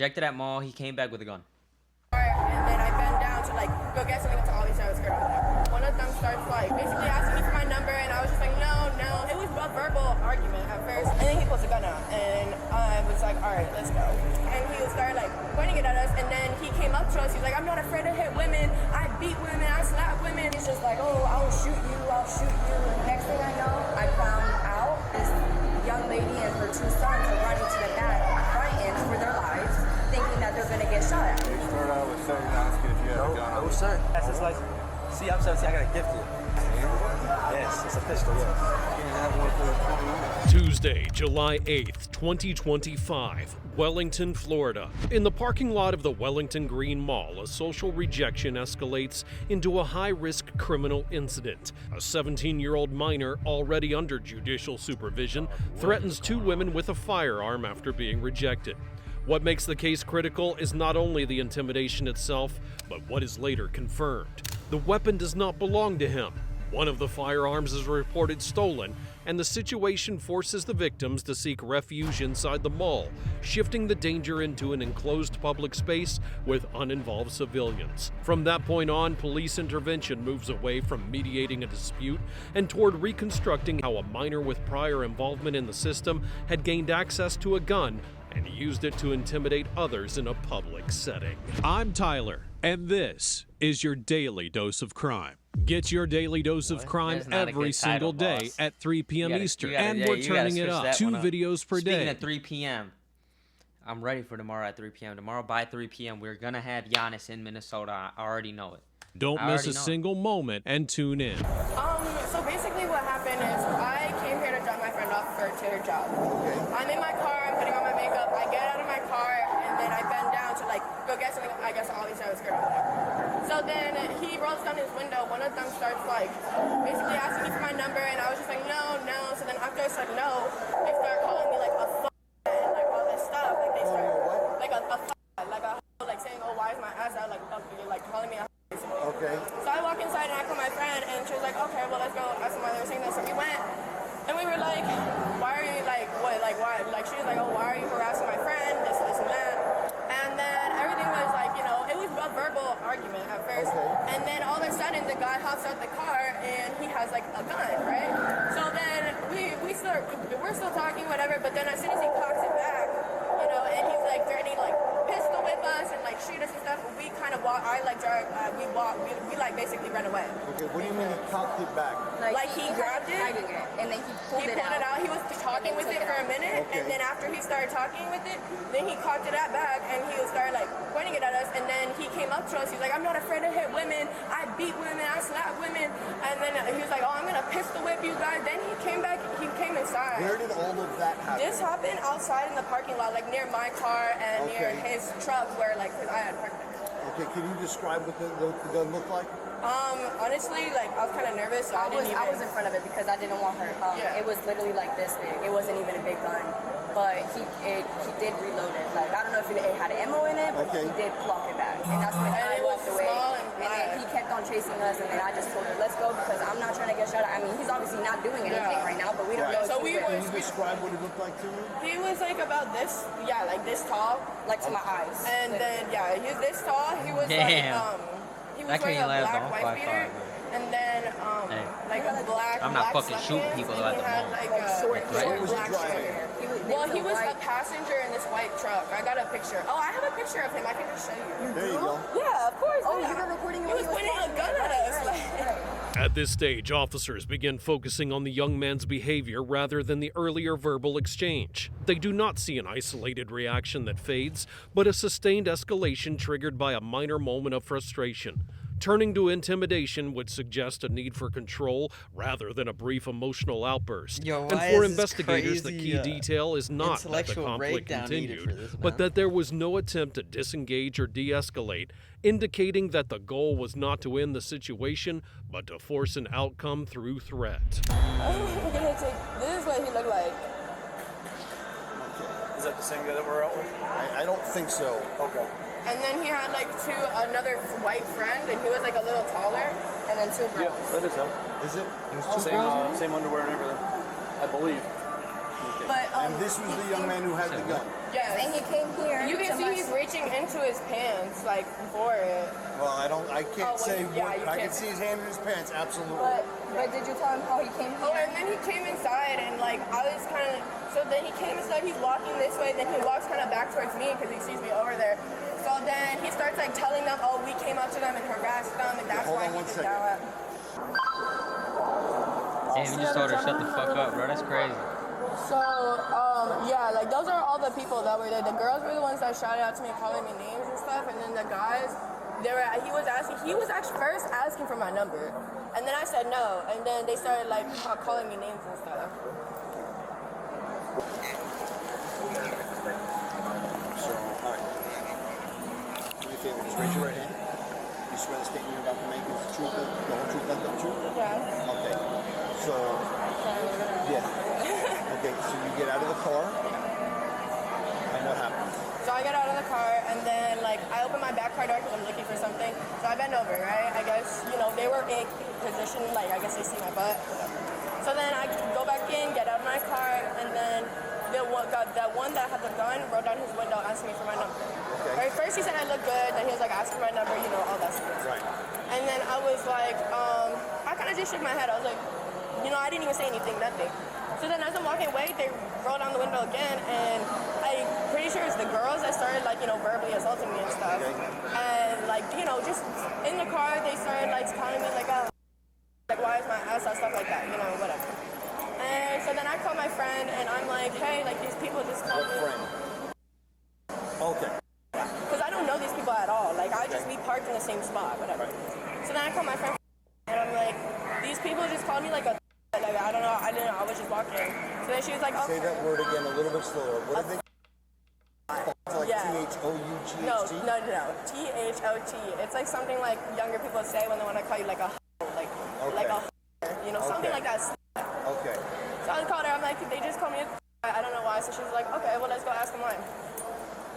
Rejected at mall. He came back with a gun. And then I bend down to like go get something to Ollie, so I was scared over there. One of them starts like basically asking me for my number, and I was just like, no. It was a verbal argument at first, and then he pulls a gun out, and I was like, all right, let's go. And he started like pointing it at us, and then he came up to us. He's like, I'm not afraid to hit women. I beat women. I slap women. He's just like, oh, I'll shoot you. I'll shoot you. And next thing I know, I found out this young lady and her two sons are running to the back, frightened for their lives, thinking that they're gonna get shot at. You start out with saying, asking if you have a gun. No, sir. That's his license. See, I'm 17. I got a gift here. Yes, it's a pistol, yes. Tuesday, July 8th, 2025, Wellington, Florida. In the parking lot of the Wellington Green Mall, a social rejection escalates into a high-risk criminal incident. A 17-year-old minor, already under judicial supervision, threatens two women with a firearm after being rejected. What makes the case critical is not only the intimidation itself, but what is later confirmed. The weapon does not belong to him. One of the firearms is reported stolen, and the situation forces the victims to seek refuge inside the mall, shifting the danger into an enclosed public space with uninvolved civilians. From that point on, police intervention moves away from mediating a dispute and toward reconstructing how a minor with prior involvement in the system had gained access to a gun and used it to intimidate others in a public setting. I'm Tyler, and this is your Daily Dose of Crime. Get your daily dose of crime every single day at 3 p.m. Eastern, and we're turning it up. 2 videos per day. Speaking of 3 p.m., I'm ready for tomorrow at 3 p.m. Tomorrow by 3 p.m., we're going to have Giannis in Minnesota. I already know it. Don't miss a single moment and tune in. So basically what happened is I came here to drop my friend off for her job. I'm in my car, I'm putting on my makeup, I get out of my car, and then I bend down to like go get something. I guess Ollie said I was scared over there. So then he rolls down his window. One of them starts like basically asking me for my number, and I was just like, no. So then after I said no, they start calling me like a and like all this stuff. Like they start like saying, oh, why is my ass out? Like calling me a basically. Okay. So I walk inside and I call my friend, and she was like, okay, well, let's go ask them why they were saying this. So we went, and we were like, why are you like, what, like, why? Like, she was like, oh, why are you harassing my friend? This, and that. And then everything was like, you know, it was a verbal argument at first. Okay. And then all of a sudden, the guy hops out the car, and he has like a gun, right? So then we're still talking, whatever, but then as soon as he cocks it back, you know, and he's like threatening, like, pistol whip us and like shoot us and stuff, we kind of walk, we like basically ran away. Okay, what do you mean he cocked it back? Like he grabbed it, and then he pulled it out. He was talking with it for a minute, okay. And then after he started talking with it, then he cocked it back, and he started like pointing it at us, and then he came up to us, he's like, I'm not afraid to hit women, I beat women, I slap women, and then he was like, oh, I'm gonna pistol whip you guys. Then he came inside. Where did all of that happen? This happened outside in the parking lot, like near my car and near his truck, where like, cause I had parked it. Okay, can you describe what the gun looked like? Honestly, like I was kind of nervous. So I was in front of it because I didn't want her. It was literally like this big. It wasn't even a big gun, but he did reload it. Like I don't know if it had ammo in it, but he did plug it back, and that's when I walked away. And then he kept on chasing us, and then I just told her, "Let's go," because I'm not trying to get shot at. I mean, he's obviously not doing anything right now, but we don't know. So Can you describe what it looked like to me? He was like about this, like this tall, like to my eyes. And then he was this tall. He was he was wearing a black wife beater, and then like a black. I'm not fucking shooting people at the mall. Like a short black shirt. Well, he was a passenger in this white truck. I got a picture. Oh, I have a picture of him. I can just show you. There you go. Yeah, of course. Oh, you were recording him. He was pointing a gun at us. At this stage, officers begin focusing on the young man's behavior rather than the earlier verbal exchange. They do not see an isolated reaction that fades, but a sustained escalation triggered by a minor moment of frustration. Turning to intimidation would suggest a need for control rather than a brief emotional outburst. And for investigators, the key detail is not that the conflict continued, but that there was no attempt to disengage or de-escalate, indicating that the goal was not to end the situation, but to force an outcome through threat. This is what he looked like. Is that the same guy that we're out with? I don't think so. Okay. And then he had like another white friend, and he was like a little taller, and then two girls. Yeah, that is him. Is it? Same underwear and everything, I believe. But And this was the young man who had the gun. Yes. And he came here. You can to see my- he's reaching into his pants, like, for it. Well, I can't Oh, well, say yeah, what. you I can can't. see his hand in his pants, absolutely. But did you tell him how he came here? Oh, and then he came inside, and, like, I was kind of... So then he came inside, he's walking this way, then he walks kind of back towards me because he sees me over there. So then he starts, like, telling them, oh, we came up to them and harassed them, and that's Hold why on he one did second. that. Damn, you just told her shut the fuck up, bro. That's crazy. So, yeah, like, those are all the people that were there. The girls were the ones that shouted out to me, calling me names and stuff, and then the guys, he was actually first asking for my number, and then I said no, and then they started, like, calling me names and stuff. So, all right. Do me a favor, just raise your right hand. You swear the statement you're about to make is the truth, the whole truth, nothing but the truth? Yeah. Okay. So, yeah. Okay, so you get out of the car, and what happens? So I get out of the car, and then, like, I open my back car door because I'm looking for something. So I bend over, right? I guess, you know, they were in position, like, I guess they see my butt. So then I go back in, get out of my car, and then that one that had the gun rolled down his window asking me for my number. Okay. Right, first he said I look good, then he was like asking my number, you know, all that stuff. Right. And then I was like, I kind of just shook my head. I was like, you know, I didn't even say anything, nothing. So then as I'm walking away, they rolled down the window again, and I'm pretty sure it's the girls that started, like, you know, verbally assaulting me and stuff. Okay. And, like, you know, just in the car, they started, like, calling me, like, like, why is my ass out, stuff like that, you know, whatever. And so then I call my friend, and I'm like, hey, like, these people just called What me. friend? Okay. Because I don't know these people at all. Like, we parked in the same spot, whatever. So then I call my friend, and I'm like, these people just called me, like, a like, I don't know, I didn't know, I was just walking. So then she was like, okay. Say that word again a little bit slower. What did they? Like Yeah. T-H-O-U-G-H-T? No, T-H-O-T. It's like something like younger people say when they want to call you like a like a you know, something Okay. like that. Okay. So I called her, I'm like, they just called me I don't know why. So she was like, okay, well, let's go ask them why.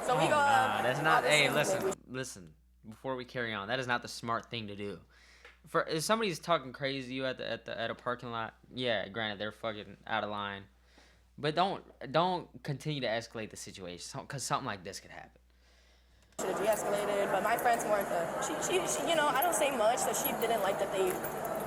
So we go Nah, that's not. Hey, obviously, listen. Before we carry on, that is not the smart thing to do. If somebody's talking crazy to you at a parking lot, yeah, granted they're fucking out of line, but don't continue to escalate the situation because something like this could happen. should have de-escalated, but my friends weren't she, you know, I don't say much, so she didn't like that they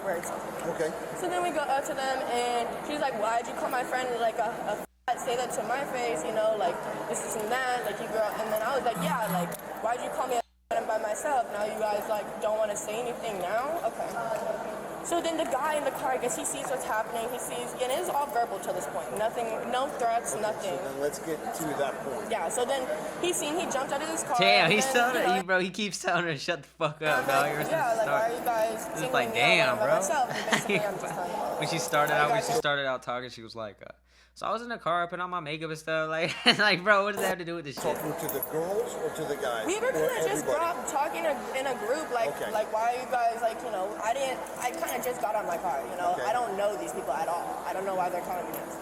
were insulting me. Okay. So then we go up to them, and she's like, why'd you call my friend like a say that to my face, you know, like, this and that, like, you girl, and then I was like, yeah, like, why'd you call me by myself? Now you guys, like, don't want to say anything now? Okay. So then the guy in the car, I guess he sees what's happening, he sees, and it was all verbal to this point, nothing, no threats, nothing. So then let's get to that point. Yeah, so then he jumped out of his car. Damn, and he's then, telling you know, bro. He keeps telling her to shut the fuck I'm up, dog. like, Ever since yeah, the like, why start. are you guys It's singling like, me damn, out by bro. myself? And basically, I'm just telling you. When she started out talking, she was like, so I was in the car putting on my makeup and stuff, like, like, bro, what does that have to do with this shit? Talking to the girls or to the guys? We were Or kind of just everybody? talking in a group, like, Okay. like, why are you guys, like, you know, I kind of just got on my car, you know, Okay. I don't know these people at all. I don't know why they're calling me this.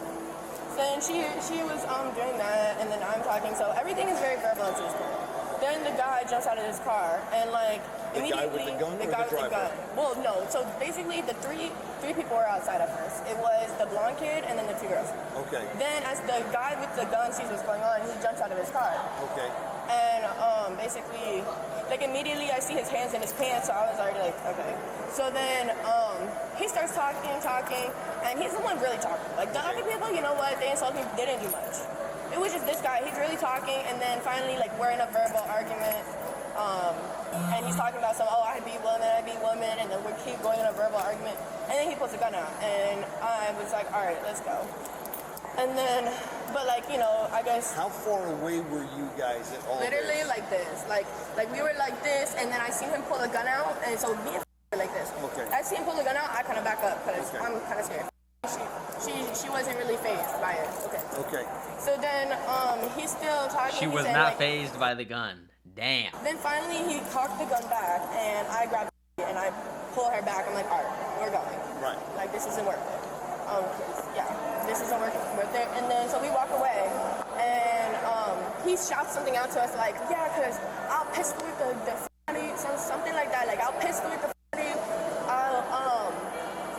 So then she was doing that, and then I'm talking, so everything is very verbal at this point. Then the guy jumps out of his car, and like The guy with immediately the gun or guy the with the driver? gun. Well, no. So basically, the three people were outside at first. It was the blonde kid and then the two girls. Okay. Then as the guy with the gun sees what's going on, he jumps out of his car. Okay. And basically, like immediately I see his hands in his pants, so I was already like, okay. So then he starts talking, and he's the one really talking. Like the other people, you know what, they insulted me, they didn't do much. It was just this guy, he's really talking, and then finally, like, we're in a verbal argument, and he's talking about some, I beat women, and then we keep going in a verbal argument, and then he pulls a gun out, and I was like, all right, let's go. And then, but like, you know, I guess How far away were you guys at all literally this? like this, like we were like this, and then I seen him pull a gun out, and so me and were like this. Okay. I see him pull the gun out, I kind of back up because Okay. I'm kind of scared. She wasn't really fazed by it. Okay. Okay. So then he's still talking. She He was said, not like, phased by the gun. Damn. Then finally he cocked the gun back, and I grabbed it and I pull her back. I'm like, all right, we're going. Right. Like, this isn't worth it. Yeah, this isn't worth it. And then so we walk away, and he shouts something out to us like, yeah, because I'll piss with the something like that. Like, I'll piss with the I'll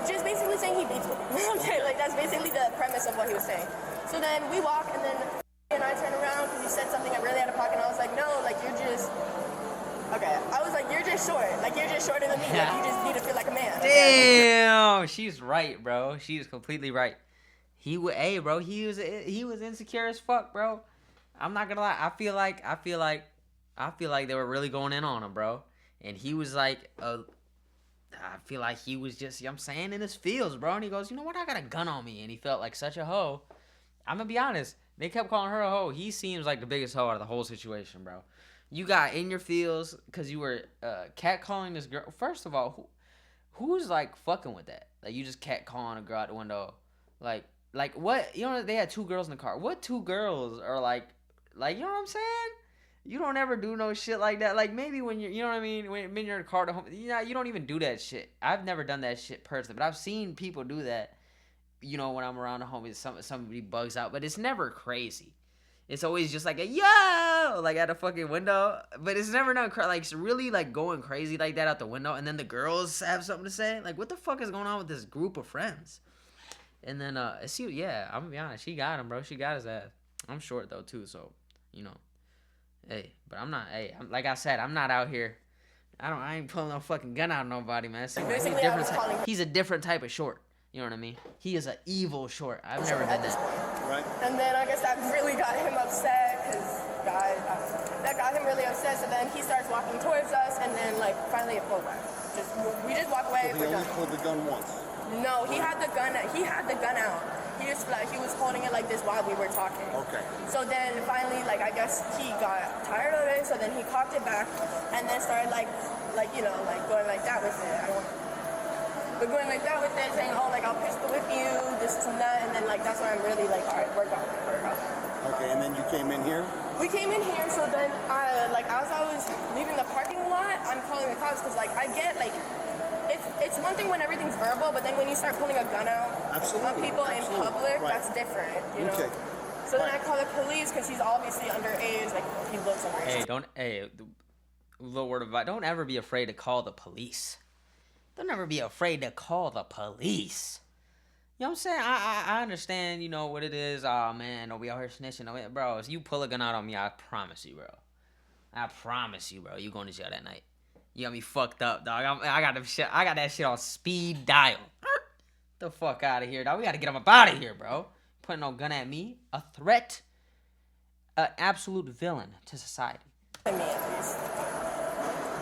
just basically saying he beats me. Okay, like that's basically the premise of what he was saying. So then we walk, and then and I turn around because he said okay. I was like, you're just short. Like, you're just shorter than me. Like, you just need to feel like a man. Damn, she's right, bro. She's completely right. He was insecure as fuck, bro. I'm not gonna lie. I feel like they were really going in on him, bro. And he was like, I feel like he was just, you know what I'm saying, in his feels, bro. And he goes, you know what? I got a gun on me. And he felt like such a hoe. I'm gonna be honest. They kept calling her a hoe. He seems like the biggest hoe out of the whole situation, bro. You got in your feels because you were catcalling this girl. First of all, who's like fucking with that? Like, you just catcalling a girl out the window. Like what? You know, they had 2 girls in the car. What 2 girls are like, you know what I'm saying? You don't ever do no shit like that. Like, maybe when you're, you know what I mean? When you're in a car to home, you don't even do that shit. I've never done that shit personally, but I've seen people do that. You know, when I'm around the homies, somebody bugs out, but it's never crazy. It's always just like a yo, like at a fucking window, but it's never not like it's really like going crazy like that out the window, and then the girls have something to say. Like, what the fuck is going on with this group of friends? And then I'm gonna be honest, she got him, bro. She got his ass. I'm short though too, so you know. Hey, but I'm not. Hey, like I said, I'm not out here. I ain't pulling no fucking gun out of nobody, man. He's a different type of short. You know what I mean? He is an evil short. I've never done that. Right. And then I guess that really got him upset because that got him really upset. So then he starts walking towards us, and then like finally it pulled back. We just walk away. So he only pulled the gun once. No, he had the gun. He had the gun out. He just like he was holding it like this while we were talking. Okay. So then finally, like I guess he got tired of it. So then he cocked it back, and then started like you know like going like that with it. But going like that with it, saying, oh, like, I'll pistol whip you, this and that, and then, like, that's when I'm really like, all right, work on it. Okay, and then you came in here? We came in here, so then, like, as I was leaving the parking lot, I'm calling the cops, because, like, I get, like, it's one thing when everything's verbal, but then when you start pulling a gun out on people in public, that's different, you know? Okay. So then I call the police, because he's obviously underage, like, he looks underage. Little word of advice, don't ever be afraid to call the police. Don't ever be afraid to call the police. You know what I'm saying? I understand, you know, what it is. Oh, man, don't be out here snitching. Bro, if you pull a gun out on me, I promise you, bro. I promise you, bro. You going to jail that night. You got me fucked up, dog. I got that shit on speed dial. The fuck out of here, dog. We got to get him up out of here, bro. Putting no gun at me. A threat. An absolute villain to society. Me, at least.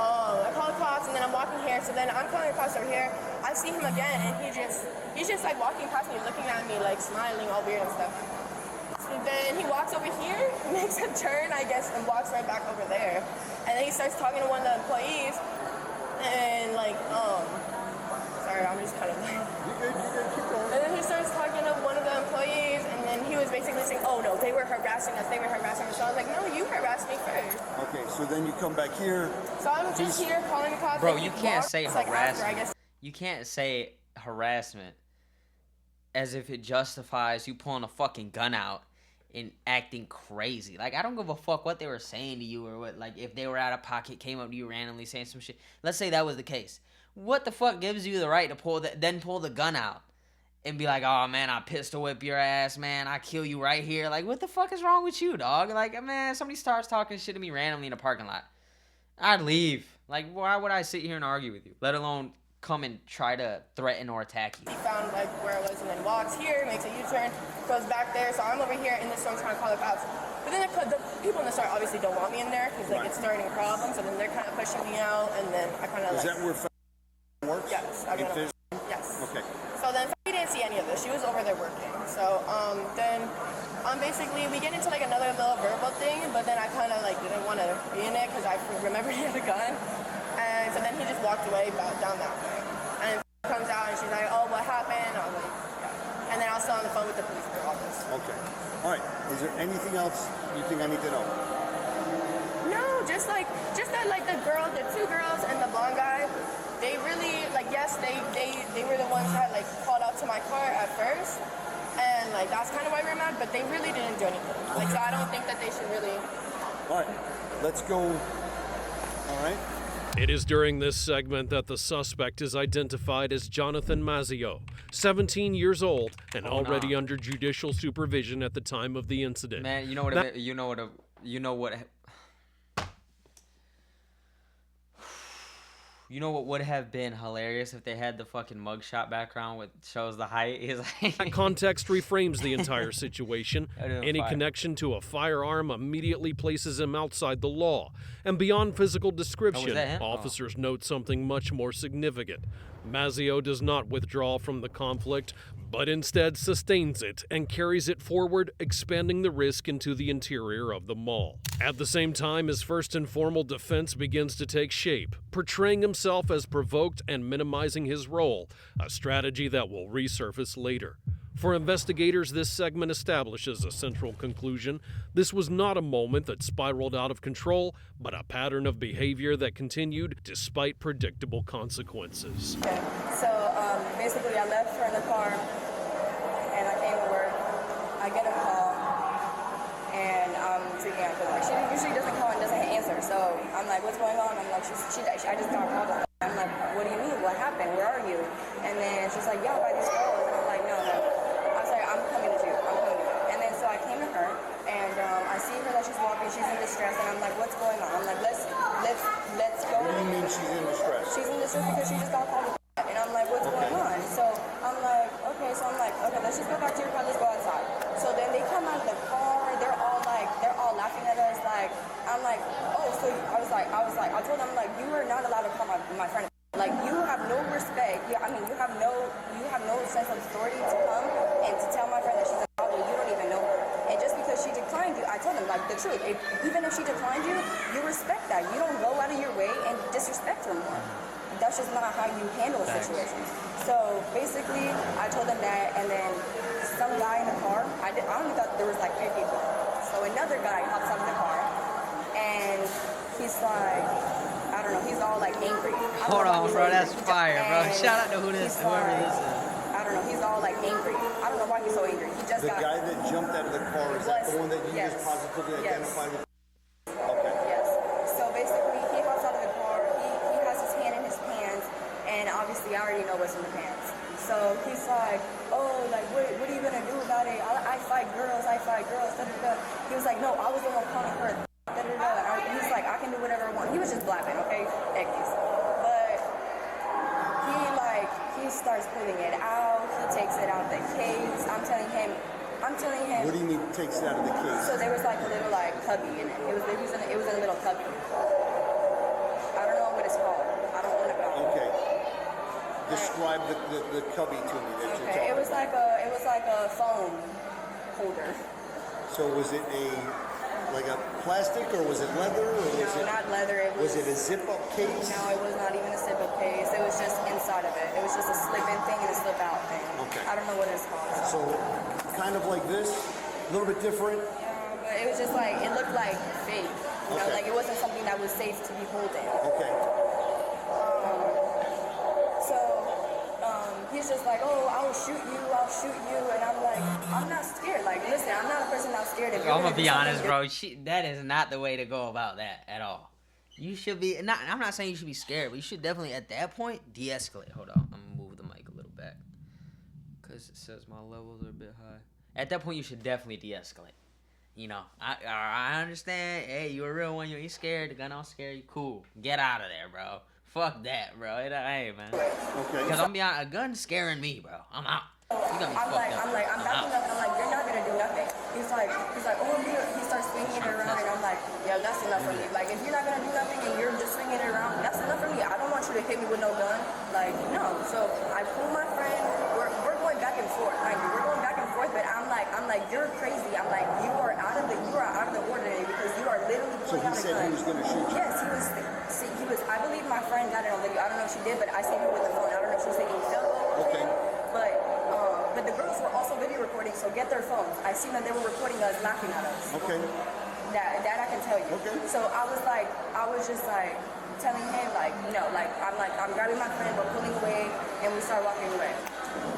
I call the cops, and then I'm walking here. So then I'm calling the cops over here. I see him again, and he's just like walking past me, looking at me, like smiling, all weird and stuff. So then he walks over here, makes a turn, I guess, and walks right back over there. And then he starts talking to one of the employees, and like, sorry, I'm just kind of like. And then he starts talking to one of the employees, and then he was basically saying, oh no, they were harassing us. So I was like, no, you harassed me first. Okay, so then you come back here. So I'm just here calling the cops. Bro, you can't say harassment. You can't say harassment as if it justifies you pulling a fucking gun out and acting crazy. Like, I don't give a fuck what they were saying to you or what, like, if they were out of pocket, came up to you randomly saying some shit. Let's say that was the case. What the fuck gives you the right to pull the gun out and be like, oh, man, I pistol whip your ass, man. I kill you right here. Like, what the fuck is wrong with you, dog? Like, man, somebody starts talking shit to me randomly in a parking lot. I'd leave. Like, why would I sit here and argue with you? Let alone come and try to threaten or attack you. He found, like, where I was and then walks here, makes a U-turn, goes back there. So I'm over here in the store trying to call the cops. But then the people in the store obviously don't want me in there because, like, it's starting problems. So then they're kind of pushing me out, and then I kind of, like... Is that where works? Yes. Yes. Okay. So then we didn't see any of this. She was over there working. So then basically we get into like another little verbal thing, but then I kind of like didn't want to be in it because I remembered he had a gun. And so then he just walked away down that way. And comes out and she's like, oh, what happened? I was like, yeah. And then I was still on the phone with the police for all this. Okay. All right. Is there anything else you think I need to know? No, just that like the 2 girls and the blonde guy, they really, like, yes, they were the ones that, like, called out to my car at first, and, like, that's kind of why we're mad, but they really didn't do anything. Like, so I don't think that they should really... All right, let's go. All right. It is during this segment that the suspect is identified as Jonathan Mazzio, 17 years old, and already under judicial supervision at the time of the incident. Man, you know what You know what would have been hilarious if they had the fucking mugshot background which shows the height? Is like That context reframes the entire situation. Any connection to a firearm immediately places him outside the law. And beyond physical description, officers note something much more significant. Mazzeo does not withdraw from the conflict, but instead sustains it and carries it forward, expanding the risk into the interior of the mall. At the same time, his first informal defense begins to take shape, portraying himself as provoked and minimizing his role, a strategy that will resurface later. For investigators, this segment establishes a central conclusion. This was not a moment that spiraled out of control, but a pattern of behavior that continued despite predictable consequences. Okay. So basically I left her in the car and I came to work. I get a call and I'm freaking out because like, she usually doesn't call and doesn't answer. So I'm like, what's going on? I'm like, I just got called. I'm like, what do you mean? What happened? Where are you? And then she's like, yeah, by these girls. And I'm like, no. I'm coming to you. And then so I came to her, and I see her that she's walking, she's in distress, and I'm like, what's going on? I'm like, let's go. What do you mean she's in distress? She's in distress because she just got called, and I'm like, what's going on? So I'm like, okay, let's just go back to your car, let's go outside. So then they come out of the car, they're all laughing at us, like, I'm like, oh, so I was like, I told them, like, you are not allowed to call my friend. Like, you have no respect. You have no sense of authority to come and to tell my friend that she's a problem. You don't even know her. And just because she declined you, I told them, like, the truth. Even if she declined you, you respect that. You don't go out of your way and disrespect her more. That's just not how you handle situations. So basically, I told them that, and then some guy in the car, I only thought there was like 3 people. So another guy hops out of the car, and he's like, I don't know, he's all like angry. Hold on, bro, that's fire, bro. Shout out to whoever this is. I don't know, he's all like angry. I don't know why he's so angry. He just the guy that jumped out of the car, is that the one that you just positively identified with? Okay. Yes. So basically, he hops out of the car, he has his hand in his pants, and obviously I already know what's in the pants. So he's like, oh, like, what are you gonna do about it? I fight girls, da da da. He was like, no, I was the one calling her. He's like, I can do whatever I want. He was just blabbing, okay? Eggies. But he starts pulling it out. He takes it out of the case. I'm telling him. What do you mean takes it out of the case? So there was like a little like cubby in it. It was in a little cubby. I don't know what it's called. I don't want to know. Okay. Describe the cubby to me that you're talking It was like a phone holder. So was it like a plastic, or was it leather, or was No, not leather. Was it a zip-up case? No, it was not even a zip-up case. It was just inside of it. It was just a slip-in thing and a slip-out thing. Okay. I don't know what it's called. So kind of like this, a little bit different. Yeah, but it was just like, it looked like fake. You know, like it wasn't something that was safe to be holding. Okay. He's just like, oh, I'll shoot you, and I'm like, I'm not scared. Like, listen, I'm not a person that's scared. I'm gonna be honest, bro. That is not the way to go about that at all. You should be I'm not saying you should be scared, but you should definitely at that point de-escalate. Hold on, I'm gonna move the mic a little back because it says my levels are a bit high. At that point, you should definitely de-escalate. You know, I understand. Hey, you a real one. You ain't scared. The gun don't scare you. Cool. Get out of there, bro. Fuck that, bro. Hey, man. Okay. Because I'm be honest, a gun scaring me, bro. I'm out. You got me fucked up. I'm backing up. I'm like, you're not gonna do nothing. He's like, oh, he starts swinging it around, and I'm like, yeah, that's enough for me. Like, if you're not gonna do nothing and you're just swinging it around, that's enough for me. I don't want you to hit me with no gun. Like, no. So I pull my friend. We're going back and forth. Like, we're going back and forth, but I'm like, you're crazy. I'm like, you are out of the ordinary because you are literally pulling out a gun. So he said he was gonna shoot you. Yes, he was. I believe my friend got it on video. I don't know if she did, but I saved it with the phone. I don't know if she was taking film. Okay. But the girls were also video recording, so get their phones. I seen that they were recording us, laughing at us. Okay. That I can tell you. Okay. So I was just like telling him like, no, like I'm grabbing my friend, we're pulling away, and we start walking away.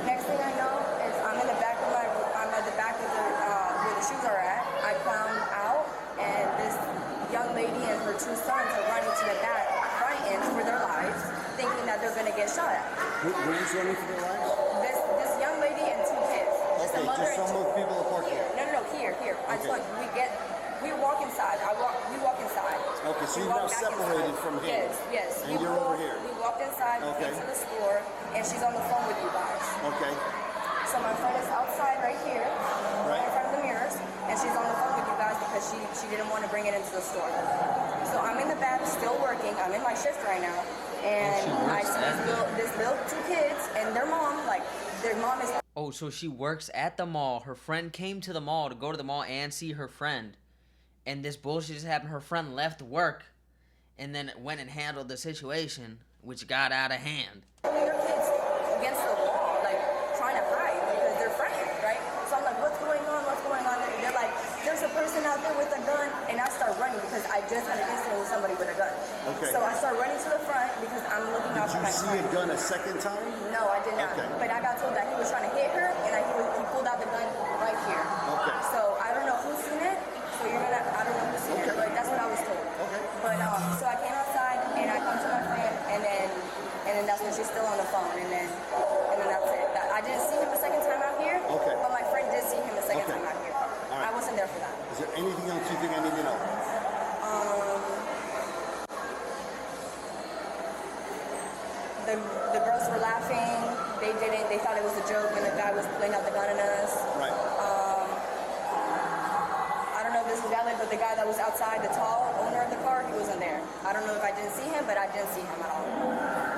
Next thing I know is I'm at the back of where the shoes are at. I found out, and this young lady and her 2 sons are running to the back, frightened for their lives, thinking that they're gonna get shot at. Who's running for their lives? This young lady and 2 kids. Just a mother just some of the people are parking. No, here. I told you, we walk inside. We walk inside. inside. Okay, so We you're now walked back separated inside. from him. Yes. And you're over here. We walked inside, Okay. into the store, and she's on the phone with you guys. Okay. So my friend is outside right here, Right. in front of the mirrors, and she's on the phone with you guys because she didn't want to bring it into the store. So I'm in the back, still working. I'm in my shift right now, and I see this little two kids and their mom. Like their mom is. Oh, so she works at the mall. Her friend came to the mall to go to the mall and see her friend. And this bullshit just happened. Her friend left work and then went and handled the situation, which got out of hand. Their kids against the wall, like trying to hide because they're frightened, right? So I'm like, what's going on? What's going on? And they're like, there's a person out there with a gun. And I start running because I just had an incident with somebody with a gun. Okay. So I start running to the front because I'm looking out for Did my you see friend. a gun a second time? No, I did not. Okay. But I got told that he was trying to hit her, and he pulled out the gun right here. Okay. So I don't know who's seen it. So I don't know who's seen it, but that's what I was told. Okay. But so I came outside and I come to my friend, and then that's when she's still on the phone, and then that's it. I didn't see him the second time out here. Okay. But my friend did see him the second Okay. time out here. All right. I wasn't there for that. Is there anything else you think I need to know? The girls were laughing. They didn't. They thought it was a joke when the guy was pulling out the gun on us. Right. I don't know if this is valid, but the guy that was outside, the tall owner of the car, he wasn't there. I don't know if I didn't see him, but I didn't see him at all.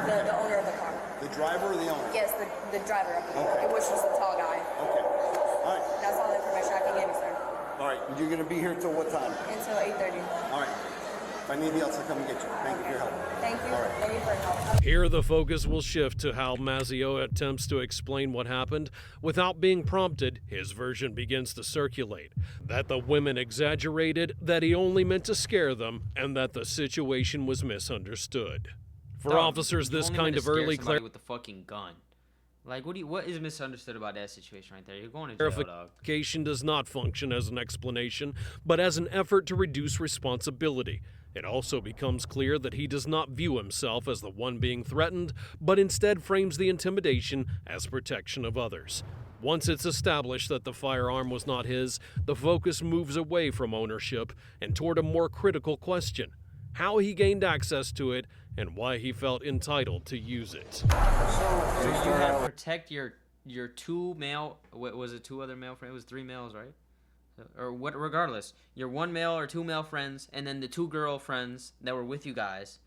The owner of the car. The driver or the owner? Yes, the driver of the car. Okay. It was just the tall guy. Okay. All right. That's all the information I can give you, sir. All right. You're going to be here till what time? Until 8:30. All right. If I need anything else, I'll come and get you. Thank you for your help. Thank you. All right. Thank you for your help. Here, the focus will shift to how Mazzeo attempts to explain what happened. Without being prompted, his version begins to circulate. That the women exaggerated, that he only meant to scare them, and that the situation was misunderstood. For Dog, officers, you this only kind want to of scare early somebody with the fucking gun. Like, what is misunderstood about that situation right there? You're going to jail, dog. clarification does not function as an explanation, but as an effort to reduce responsibility. It also becomes clear that he does not view himself as the one being threatened, but instead frames the intimidation as protection of others. Once it's established that the firearm was not his, the focus moves away from ownership and toward a more critical question: how he gained access to it and why he felt entitled to use it. So you had to protect your two male. What was it? Two other male friends. It was three males, right? Or what? Regardless, your one male or two male friends, and then the two girl friends that were with you guys.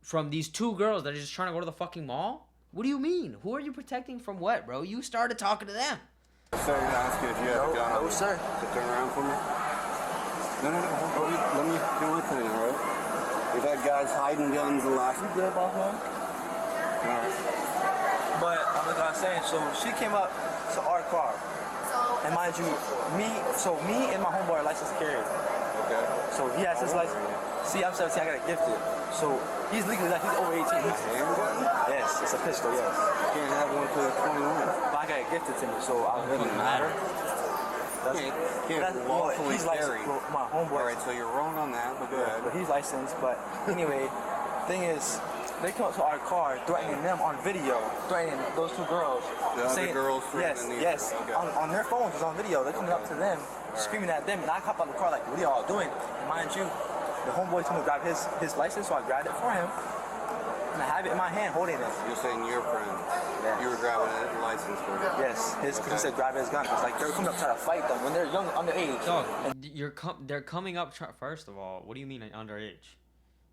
From these two girls that are just trying to go to the fucking mall. What do you mean? Who are you protecting from what, bro? You started talking to them. Sir, I'm asking if you have a gun on No, you. sir. So turn around for me. No. Let me do one thing, all right? We've had guys hiding guns the last. You good, boss man? All right. But like I was saying, so she came up to our car. And mind you, me and my homeboy are licensed carriers. Okay. So he has his license. See, I'm 17, I got it gifted. So he's legally, like, he's over 18. Handgun? Yes, it's a pistol, yes. You can't have one till you're 21. But I got it gifted to me, so I It doesn't matter. Can't that's lawfully he's licensed. carry. Well, my homeboy. All right, so you're wrong on that, but go ahead. But he's licensed. But anyway, thing is, they come up to our car threatening them on video, threatening those two girls. The other girls yes, threatening these yes, girls, okay. on their phones, it's on video. They're coming up to them, screaming at them, and I hop out the car like, what are y'all doing? Mind you, the homeboy told me to grab his license, so I grabbed it for him, and I have it in my hand, holding it. You're saying your friend. Yeah. You were grabbing a license for him. Yes, because he said grab his gun. It's like they're coming up trying to fight them when they're young, underage. Dog, they're coming up. First of all, what do you mean underage?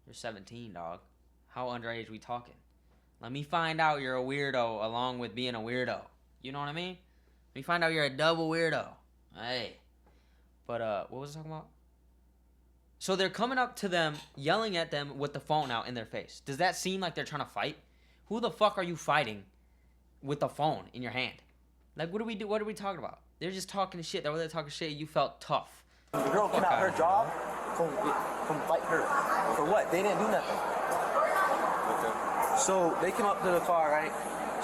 You're 17, dog. How underage we talking? Let me find out you're a weirdo along with being a weirdo. You know what I mean? Let me find out you're a double weirdo. Hey. But what was I talking about? So they're coming up to them, yelling at them with the phone out in their face. Does that seem like they're trying to fight? Who the fuck are you fighting with the phone in your hand? Like, what do we do? What are we talking about? They're just talking shit. They're really talking shit. You felt tough. The girl came out her job, come fight her. For what? They didn't do nothing. Okay. So they came up to the car, right?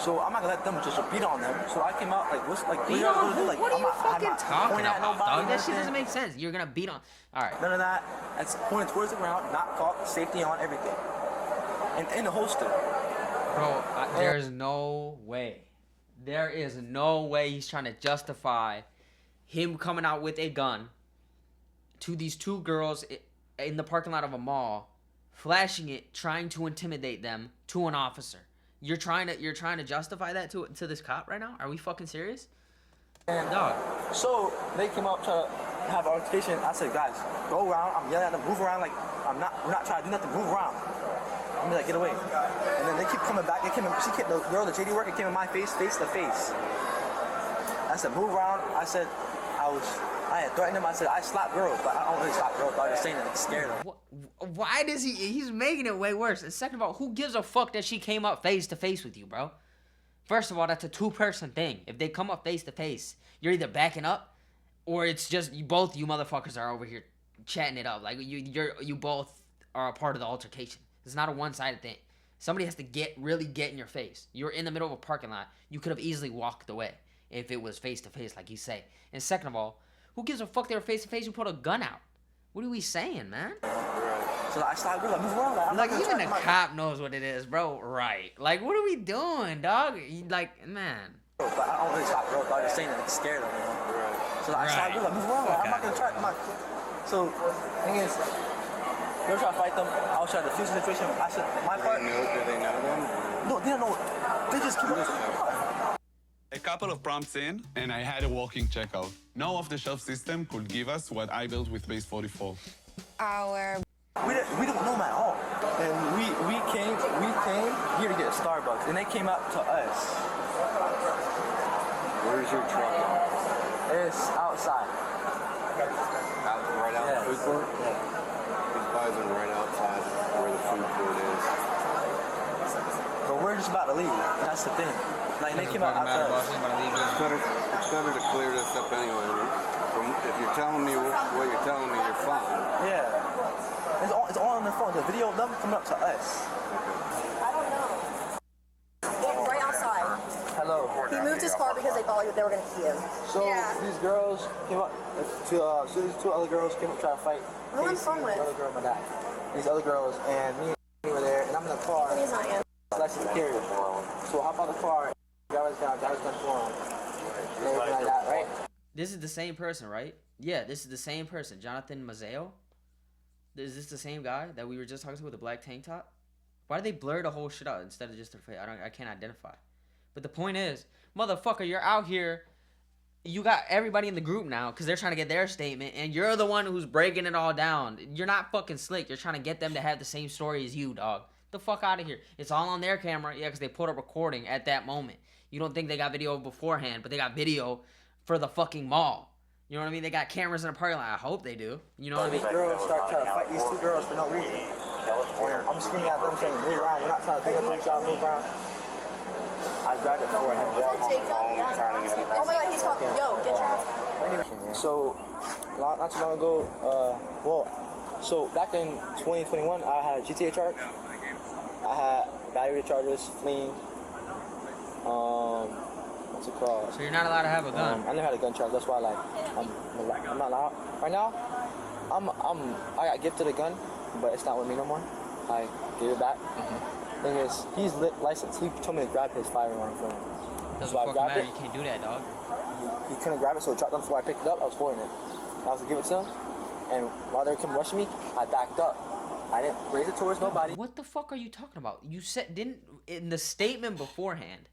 So I'm not gonna let them just beat on them. So I came out like, what's like? Beat y'all on gonna do? who? Like, What are I'm you not- I'm fucking not talking pointing at about, nobody, dog? That shit nothing. doesn't make sense. You're gonna beat on. All right. None of that. That's pointed towards the ground, not cocked, safety on, everything, and in the holster. Bro, there's no way. There is no way he's trying to justify him coming out with a gun to these two girls in the parking lot of a mall, flashing it, trying to intimidate them to an officer. You're trying to justify that to this cop right now? Are we fucking serious? And dog. So they came up trying to have an altercation. I said, guys, go around. I'm yelling at them, move around. Like we're not trying to do nothing. Move around. I'm like, get away. And then they keep coming back. The girl, the JD worker, came in my face to face. I said, move around. I said, I had threatened him. I said, I slap girls, but I don't really slap girls. I was just saying that it scared them. Why does he's making it way worse. And second of all, who gives a fuck that she came up face to face with you, bro? First of all, that's a two-person thing. If they come up face to face, you're either backing up, or it's just both you motherfuckers are over here chatting it up. Like you both are a part of the altercation. It's not a one-sided thing. Somebody has to really get in your face. You're in the middle of a parking lot. You could have easily walked away if it was face to face, like you say. And second of all, who gives a fuck they were face to face? Who put a gun out? What are we saying, man? So I stopped girl. Like, move around. Like even the cop knows what it is, bro. Right? Like, what are we doing, dog? Like, man. But I don't really stop girls. I was just saying that it scared them. You know? So I stopped girl. Like, move around. I'm not gonna try. So thing is, they were trying to fight them. I was trying to defuse the situation. I said, my part. Do they know them? No, they don't know. They just keep it. A couple of prompts in, and I had a walking checkout. No off-the-shelf system could give us what I built with Base 44. We don't know them at all. And we came here to get a Starbucks, and they came out to us. Where's your truck at? It's outside. Right out the food court? Yeah. These guys are right outside where the food court is. But we're just about to leave. That's the thing. Like, they came out to us. It's better to clear this up anyway. If you're telling me what you're telling me, you're fine. Yeah. It's all on the phone. The video of them coming up to us. I don't know. They're right outside. Hello. He moved his car because they thought they were going to key him. So these girls came up, so these two other girls came up trying to fight. Who I'm from with? Other girl, my dad. These other girls, and me were there, and I'm in the car. He's not in. That's the carrier. So I hop out the car, driver's gun for him. And everything like that, right? This is the same person, right? Yeah, this is the same person. Jonathan Mazzeo? Is this the same guy that we were just talking to with the black tank top? Why did they blur the whole shit out instead of just their face? I can't identify. But the point is, motherfucker, you're out here. You got everybody in the group now because they're trying to get their statement, and you're the one who's breaking it all down. You're not fucking slick. You're trying to get them to have the same story as you, dog. The fuck out of here. It's all on their camera, yeah, because they put a recording at that moment. You don't think they got video beforehand, but they got video for the fucking mall. You know what I mean? They got cameras in the parking lot. I hope they do. You know what I mean? These girls start trying to fight these two girls for no reason. I'm screaming at them saying, move around. We're not trying to take a shot, move around. I grabbed it for him. Oh my god, he's talking. Yo, get your ass. So, not too long ago, so back in 2021, I had a GTA charge. I had battery charges, fleeing. What's it called? So you're not allowed to have a gun. I never had a gun charge. That's why, I'm not allowed. Right now, I got gifted a gun, but it's not with me no more. I gave it back. Thing is, he's licensed. He told me to grab his firearm from him. Doesn't So I fucking grabbed matter. it. You can't do that, dog. He couldn't grab it, so it dropped down. So I picked it up. I was holding it. I was gonna give it to him, and while they were coming rushing me, I backed up. I didn't raise it towards nobody. What the fuck are you talking about? You said in the statement beforehand.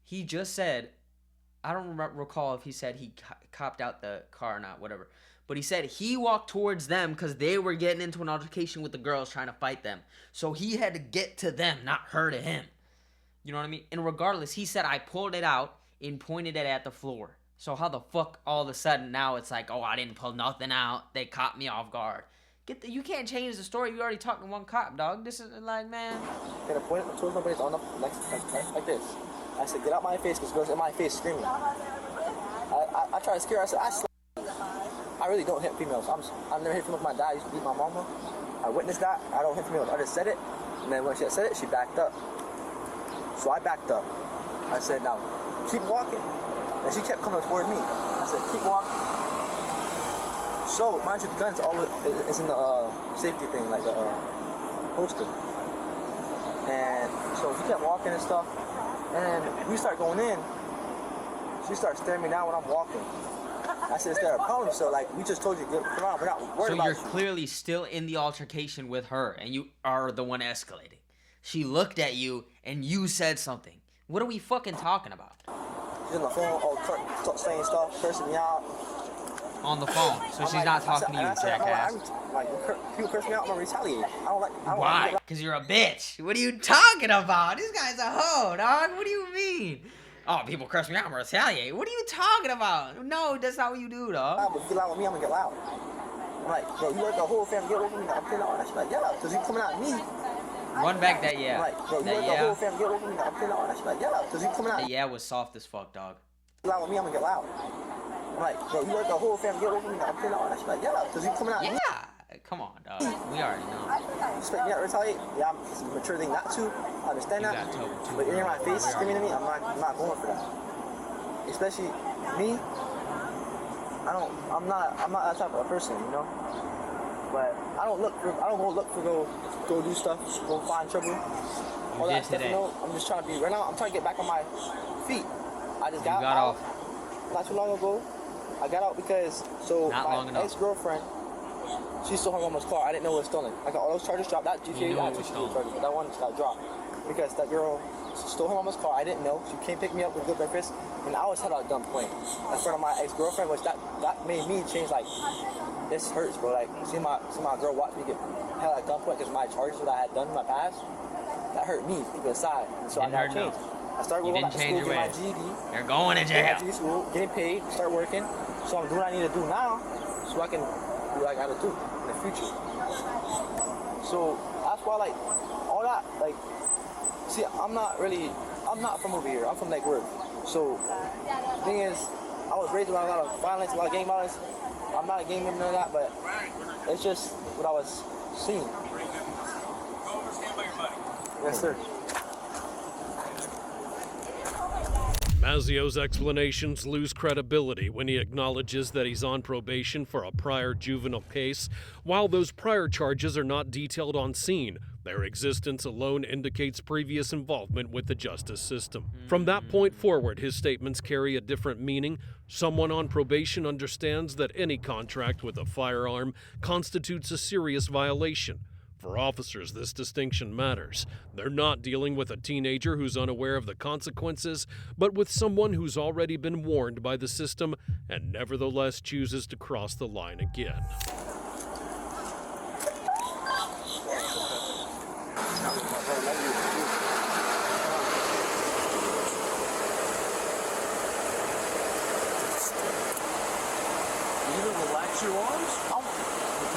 He just said, I don't recall if he said he copped out the car or not, whatever. But he said he walked towards them because they were getting into an altercation with the girls trying to fight them. So he had to get to them, not her to him. You know what I mean? And regardless, he said I pulled it out and pointed it at the floor. So how the fuck all of a sudden now it's like, oh, I didn't pull nothing out. They caught me off guard. You can't change the story. You already talked to one cop, dog. This is like, man. Can I point it towards nobody's on up like this? I said, get out my face, because girls in my face screaming. I tried to scare her. I said, I really don't hit females. I've never hit females. My dad used to beat my mama. I witnessed that. I don't hit females. I just said it, and then when she said it, she backed up. So I backed up. I said, now, keep walking. And she kept coming toward me. I said, keep walking. So, mind you, the gun's it's in the safety thing, like the holster. And so she kept walking and stuff. And we start going in. She starts staring me down when I'm walking. I said, is there a problem? So, like, we just told you, come on, we're not worried So about you're you. clearly still in the altercation with her, and you are the one escalating. She looked at you, and you said something. What are we fucking talking about? She's on the phone, saying stuff, cursing me out. On the phone, so she's not talking to you, jackass. People curse me out, I'm gonna retaliate. Why? Because you're a bitch. What are you talking about? This guy's a hoe, dog. What do you mean? Oh, people curse me out, I'm gonna retaliate. What are you talking about? No, that's not what you do, dog. But if you lie with me, I'm gonna get loud. I'm like, bro, you let the whole family get away from me. I'm putting out. She's like, yeah, because you coming at me. Run back that yeah. I'm like, bro, you let the whole family get away from me. I'm putting out. She's like, yeah, because you coming at me. That yeah was soft as fuck, dog. You lie with me, I'm gonna get loud. I'm like, bro, you let the whole family get away from me. I'm putting out. She's like, yeah, because you coming at me. Yeah. Come on, dog. We already know. You expect me not to retaliate? Yeah, it's a mature thing not to. I understand that. But you're in my face screaming at me, I'm not going for that. Especially me, I'm not that type of person, you know. But I don't go do stuff, go find trouble. All that stuff, you know. I'm just trying to be right now. I'm trying to get back on my feet. I just got out not too long ago. I got out because my ex-girlfriend, she stole her mama's car. I didn't know it was stolen. I got all those charges dropped. That GTA, that one just got dropped because that girl stole her mama's car. I didn't know. She came pick me up with good breakfast, and I was held at gunpoint in front of my ex-girlfriend, which that made me change. Like, this hurts, bro. Like, see my girl watch me get held at gunpoint because my charges that I had done in my past, that hurt me deep inside. And so I got changed. I started going back to school, getting my GED. You're going to jail. School, getting paid, start working. So I'm doing what I need to do now, so I can do what I gotta do in the future. So that's why, like, all that, like, see, I'm not from over here. I'm from Lake Worth. So the thing is, I was raised around a lot of violence, a lot of gang violence. I'm not a gang member, none of that, but it's just what I was seeing. Yes, sir. Mazzio's explanations lose credibility when he acknowledges that he's on probation for a prior juvenile case. While those prior charges are not detailed on scene, their existence alone indicates previous involvement with the justice system. From that point forward, his statements carry a different meaning. Someone on probation understands that any contract with a firearm constitutes a serious violation. For officers, this distinction matters. They're not dealing with a teenager who's unaware of the consequences, but with someone who's already been warned by the system and nevertheless chooses to cross the line again. You need to relax your arms.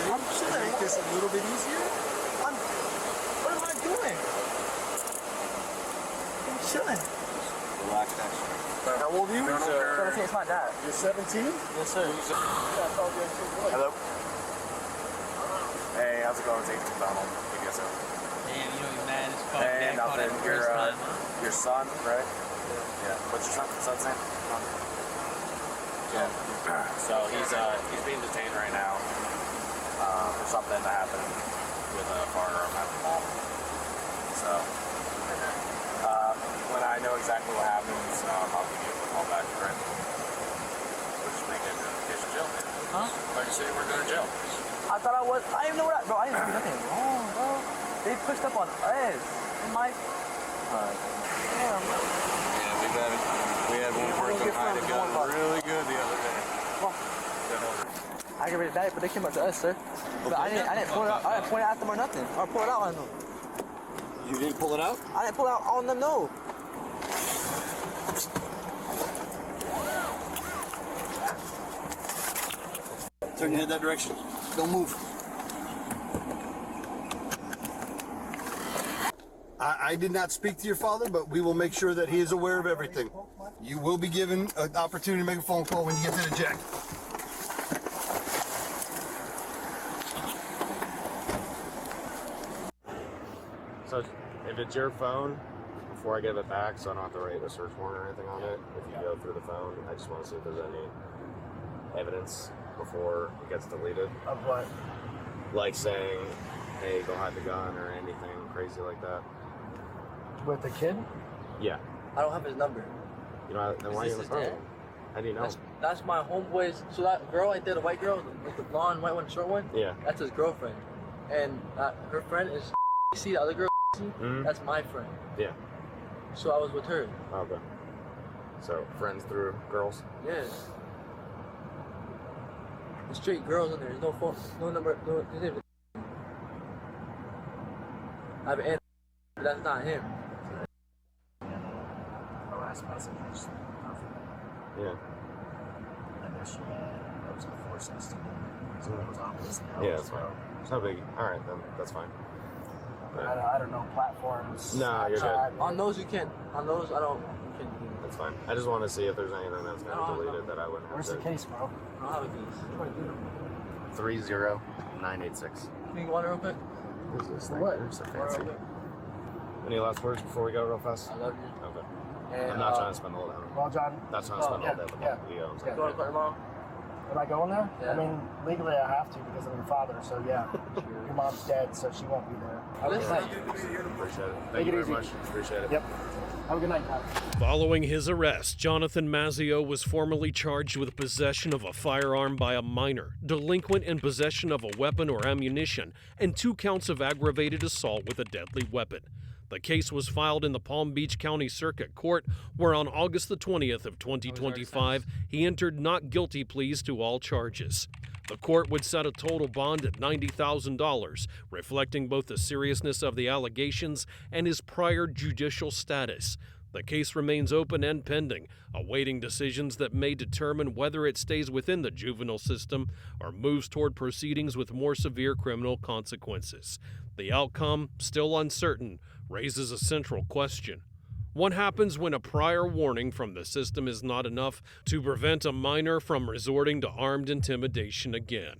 I'm chilling. Make this a little bit easier. What am I doing? I'm chilling. Relax that shit. How old are you? 17, it's my dad. You're 17? Yes, sir. Hello. Hey, how's it going? It's Ethan Donald. I guess so. Damn, you know you're mad as fuck. Hey, nothing. Your son, right? Yeah. What's your son's name? Yeah. So he's being detained right now for something that happened with a firearm at the mall. So when I know exactly what happens, I'll give you a call back, right? We'll just make it a case of jail, man. Huh? Like you say, we're going to jail. I thought I didn't know that, bro. I didn't do nothing wrong, bro. They pushed up on us. And my... Damn, bro. Yeah, we had one person hide a gun really good the other day. I get ready to die, but they came up to us, sir. But I didn't pull it out. I didn't point it at them or nothing. Or pull it out on them. You didn't pull it out? I didn't pull it out on them, no. Turn your head that direction. Don't move. I did not speak to your father, but we will make sure that he is aware of everything. You will be given an opportunity to make a phone call when you get to the jack. So if it's your phone, before I give it back, so I don't have to write a search warrant or anything on it, if you go through the phone, I just want to see if there's any evidence before it gets deleted. Of what? Like saying, hey, go hide the gun or anything crazy like that. With the kid? Yeah. I don't have his number. You know, then why are you on the phone? How do you know? That's my homeboy's. So that girl right there, the white girl, with the blonde, white one, short one. Yeah. That's his girlfriend, and her friend is. See the other girl? That's my friend. Yeah. So I was with her. Okay. So friends through girls. Yeah. There's straight girls in there. There's no phone, no number, no. There's even. I have an, but that's not him. Last messages. Yeah. And there she was a 416. So it was obvious. Yeah, that's fine. It's no biggie. All right, then that's fine. I don't know platforms. No, you're good. On those you can. On those I don't. You can. That's fine. I just want to see if there's anything that's going to be deleted that I wouldn't have Where's to. the case, bro? I don't have a case. 30986. Can you go on real quick? Who's this thing? What? You're so Go on fancy. real quick. Any last words before we go real fast? I love you. Okay. And, I'm not trying to spend all day. Well, John, Not trying to spend all day with the yeah. video. Yeah. You want to put your mom? am I going there? Yeah. I mean, legally I have to because I'm your father, so yeah. Your mom's dead, so she won't be there. Have a good night. Appreciate it. Take Thank you it very easy. much. Appreciate it. Yep. Have a good night, guys. Following his arrest, Jonathan Mazzio was formally charged with possession of a firearm by a minor, delinquent in possession of a weapon or ammunition, and 2 counts of aggravated assault with a deadly weapon. The case was filed in the Palm Beach County Circuit Court, where on August the 20th of 2025, he entered not guilty pleas to all charges. The court would set a total bond at $90,000, reflecting both the seriousness of the allegations and his prior judicial status. The case remains open and pending, awaiting decisions that may determine whether it stays within the juvenile system or moves toward proceedings with more severe criminal consequences. The outcome, still uncertain, raises a central question. What happens when a prior warning from the system is not enough to prevent a minor from resorting to armed intimidation again?